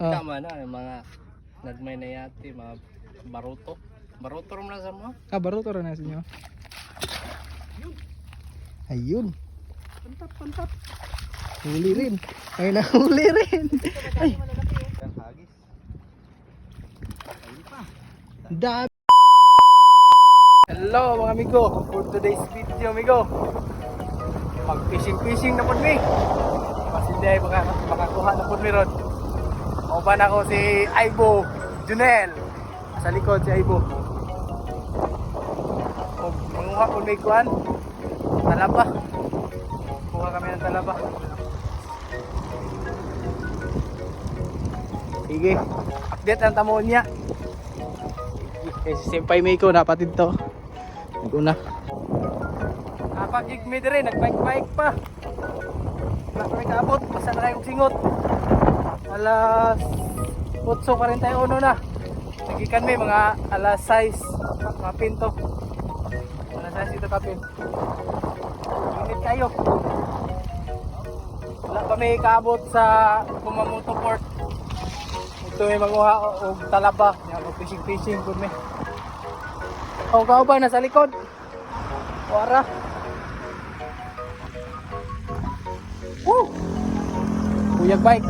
Tama na, yung mga nagmay na yati, mga baruto. Baruto rin lang sa mga. Baruto rin na sa inyo. Ayun. Pantap. Huli rin. Ay, nahuli rin. Ay. Dami. Hello mga amigo. For today's video amigo. Mag-fishing na po mi. Mas hindi ay makakuha na po mi ron. Uban ako si Aibo Junel. Sa likod si Aibo. Manguha po mi kuan. Talaba. Kuha kami ng talaba. Sige. Update ang tamon niya. Eh, si Senpai Meiko napatid to. Nag-una. Napag-gig me dire, nag-bike pa. Wala kami kaabot, basta na kayong singot. Alas 8:41 na. Nagikan may mga alas 6 kapin to. Alas 6 ito kapin. Init kayo. Wala kami kaabot sa Kumamoto Port. Ito may manguha o talaba. Yan, fishing po may. O kao ba nasa likod? Wara. Woo! Buyag bike.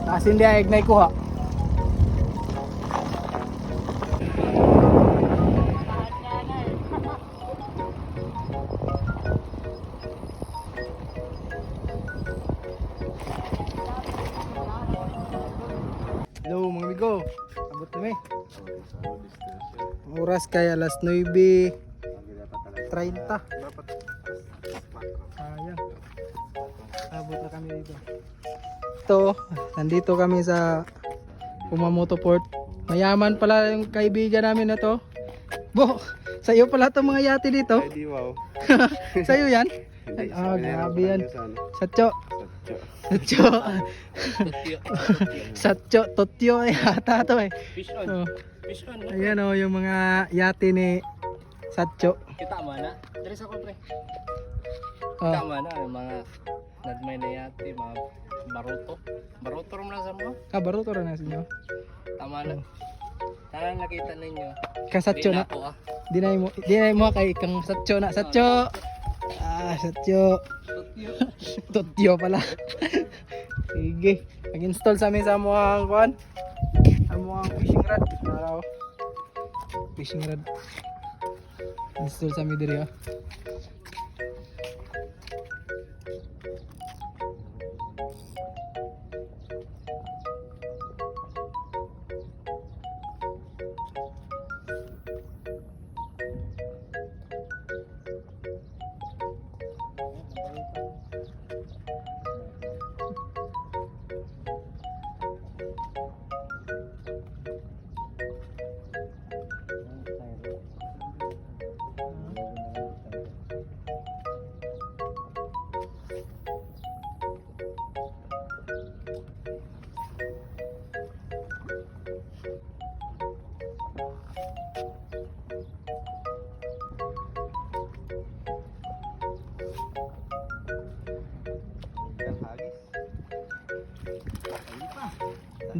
Asin dia ignay kuha. Hello mga amigo. Abot kami. Oras kay alas 9:30. Ayan. Abot na kami dito. Ito, nandito kami sa Kumamoto Port. Mayaman pala yung kaibigan namin na to. Bo, sa'yo pala itong mga yate dito. Ay, di wow. Sa'yo yan? Hindi, Grabe yan. Satcho. Satcho. Satcho, Totyo ay ata to eh. Fish on. Oh. Fish on. No? Ayan o, yung mga yate ni Satcho. Kita mo na. Dari sa ko pre. Oh. Tama na, yung mga nagmay na yati, mga baruto. Baruto rin lang sa mga. Baruto rin na sa inyo. Tama na. Sana nakita ninyo. Kasatcho na. Ako ah. Dinay mo kay kang Satcho na. Satcho. Satcho. Totyo pala. Sige. Nag-install sa amin sa mga kuan. Sa mga fishing rod. Araw. Fishing rod. Install sa amin diri ah.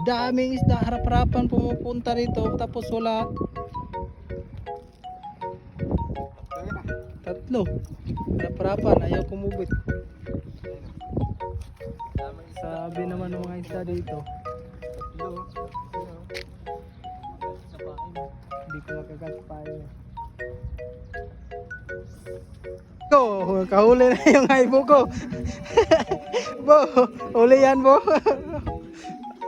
Daming isda, harap-harapan pumupunta rito tapos wala. Tatlo. Harap-harapan, ayaw kumubit. Sabi naman ng mga isda dito. Hindi ko makagagpain. Kahuli na yung Aibo ko. Bo, huli yan bo.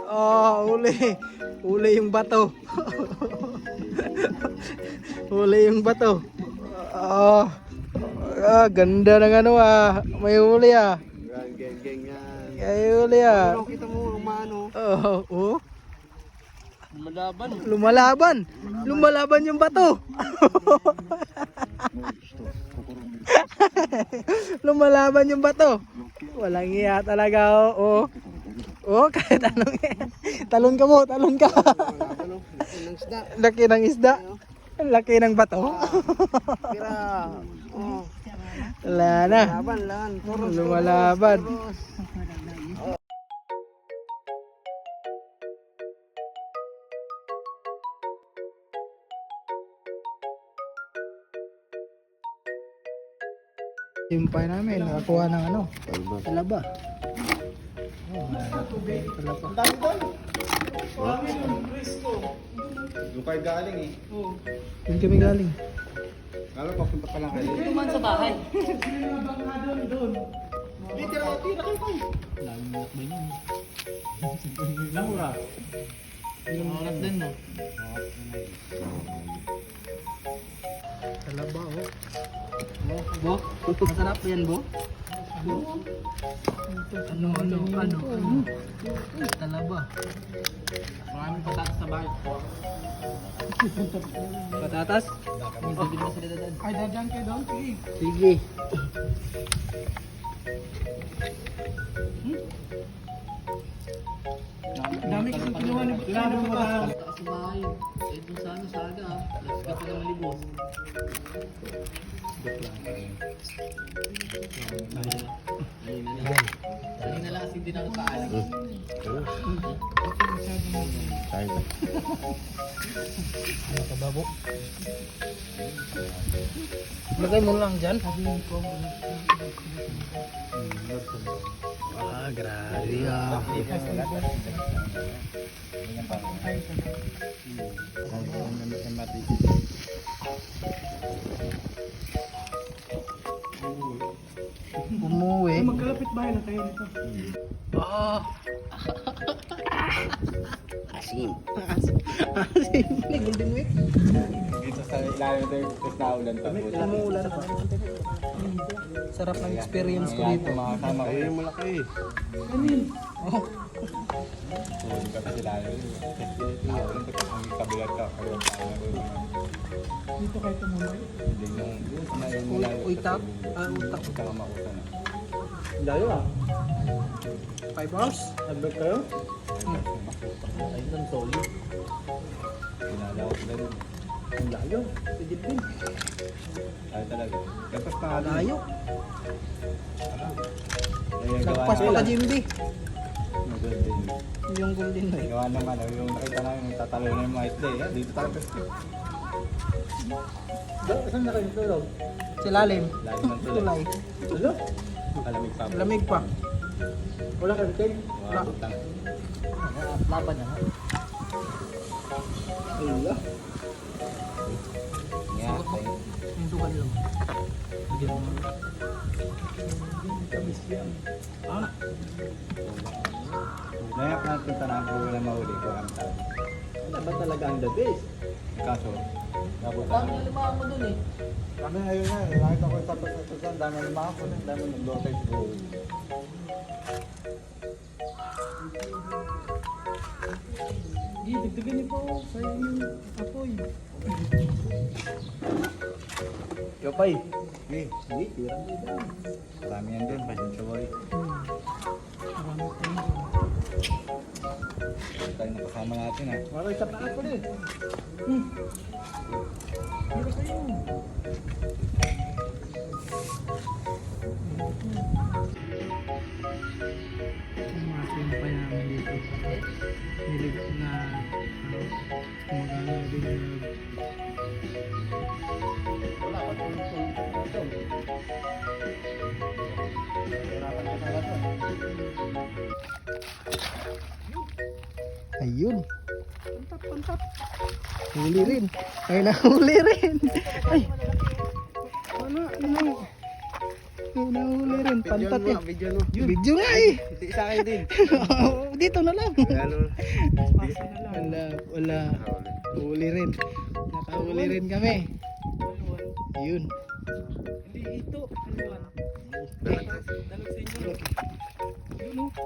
Oh, huli yung bato. Huli yung bato. Oh, ganda ng ano ah. May huli ah. Geng yan. May huli ah. Ano kita mo umano? Oh. Lumalaban. Lumalaban yung bato. Lumalaban yung bato. Walang iya talaga oh. Oh, kahit anong talon ka mo, talon ka. Laki ng isda. Laki ng bato. Kira. Wala na. Laban. Lumalaban. Yung pa namin, nakakuha ng ano, talaba. Oh, talaba. Doon kayo galing eh. Doon kami galing. Kala papunta pa lang kayo. Tuman sa bahay. Yung oras din, no? Talaba, oh. Bo? Masarap yan, Bo? Ano? Talaba. Maraming patatas sa bahay. Patatas? Ay, dadyan kayo doon. Sige. Sige. Dami kasi kinuha ni Lalo mo tayo. Sa bahay. Eh, dun sa ano, sa aga. Alas ka pa naman libos. Kanina lang kasi hindi na ako kaalis. Ano ka, babo? Lagay mo lang dyan. Ah, grabe ah. Umuwi. Magkalapit bahay na kayo nito. Ah. Asim. Asim. Ini golden week. Dito sa ilalim tayo, tapos naulan pa. Umuulan pa. Sarap ng experience ko dito. Mga kasama ko. Ayun mo laki eh. Oh. Tulog ka sa ilalim. Naulan pa ang kabilat ka. Dito kayo tumuloy. Hindi yung Uitap. Ah, utak. Ika ka makuha na. Layo ah. 5 hours? Nag-break kayo? Ayun lang, solid. Pinalaw sila nun. Ang layo. Pwede din. Ay talaga. Dapat pa nga Layo. Nagpas Lagpas pa ka, Jimby. Maganda Yung golden week. Gawa naman, yung nakita namin yung tatalo na yung mga isda eh. Dito tayo pwesto. Saan na kayo tulog? Silalim. Lalim ng tulog. Tulay. Tulog? Malamig pa. Lamig pa. Wala ka rin? Wala. Wala. Laban na. Wala. Nga, tayo. Hintukan lang. Kabis yan. Nayak natin tanang ko na mahuli ko ang tao. Ano ba talaga ang the best? Kaso, dapat Dami na limahan mo dun eh. kami ngayon nga, nakita ko sa pagkatusan, dami ng mga ko, dami ng lote ko. Di, dagdagan niyo po. Sayang yung apoy. Kapay. Eh, hindi, tirang dito. Marami yan din, pasensya boy. Marami tayo. Tayo na kasama natin ha. Maroy, sa paa ko din. Dito kayo. Yung mga senpai namin dito. Hilig na kumagana din. Wala ka kung ito. Hirapan ka na ito. Ayun. Pantap, pantap. Huli rin. Ay, nahuli rin. Ay. Ano? Nahuli rin. Pantat yan. Video nga eh. Hindi sa akin din. Dito na lang. Ano? Wala. Huli rin. Nakahuli rin kami. Ayun. Hindi ito. Dalag sa inyo.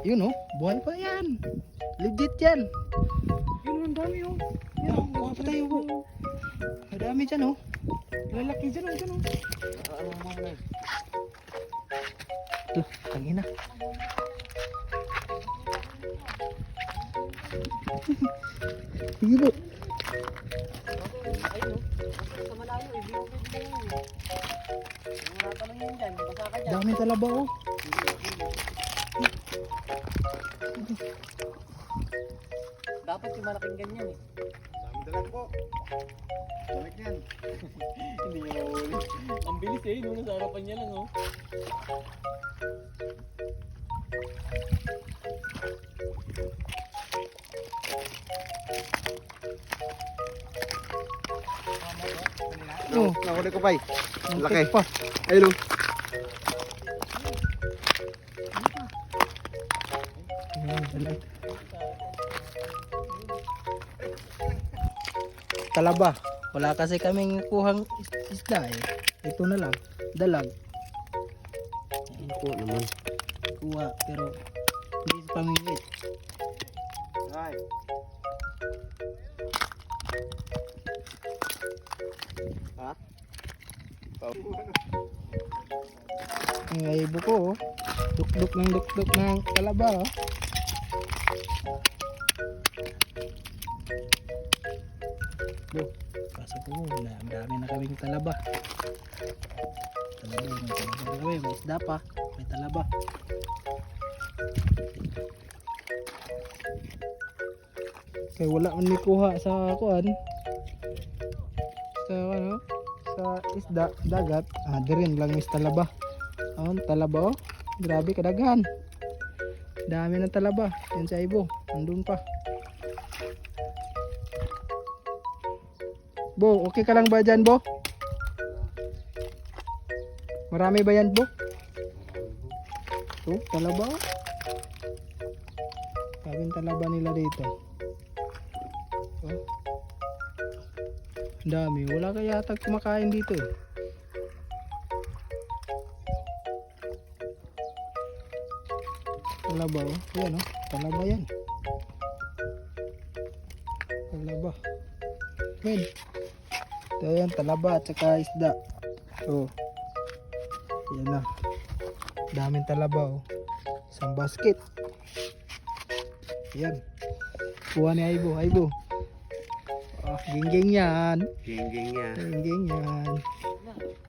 Yun oh. Buhay pa yan. Legit yan. Yun, ang dami oh. Yan, kuha pa tayo po. Madami dyan oh. Lalaki dyan oh. Dyan oh. Loh, tangina. Sige po. Dami talaba oh. Dapat yung malaking ganyan eh. Dalag po. Dalag yan. Hindi niya mahuli. Ang bilis eh, nung nasa harapan niya lang oh. Oh, Nakuli ko pa eh. Laki. pa. Ayun oh. Ayan, dalag. Talaba. Wala kasi kaming kuhang isda eh. Ito na lang. Dalag. Ako naman. Kuha. Pero hindi sa pamingwit. Ay. Ha? Ang aibo ko oh. Dukduk ng talaba oh. Loh, pasok ko na. Ang dami na kaming talaba. Talaba, may talaba na kami. May isda pa. May talaba. Kaya wala man may kuha sa kuan. Sa ano? Sa isda, dagat. Ah, dirin lang may talaba. Oh, talaba oh. Grabe kadaghan. Dami ng talaba. Yan sa ibo. Nandun pa. Bo, okay ka lang ba dyan, Bo? Marami ba yan, Bo? Oh, talaba oh. Daming talaba nila dito. Oh. Ang dami. Wala kaya yata kumakain dito eh. Talaba oh. Yan oh. Talaba yan. Talaba. Yan. Ito yan. Talaba at saka isda. Oh. Yan na. Daming talaba oh. Isang basket. Yan. Kuha ni Aibo. Aibo. Ah, gingging yan. Gingging yan. Gingging yan.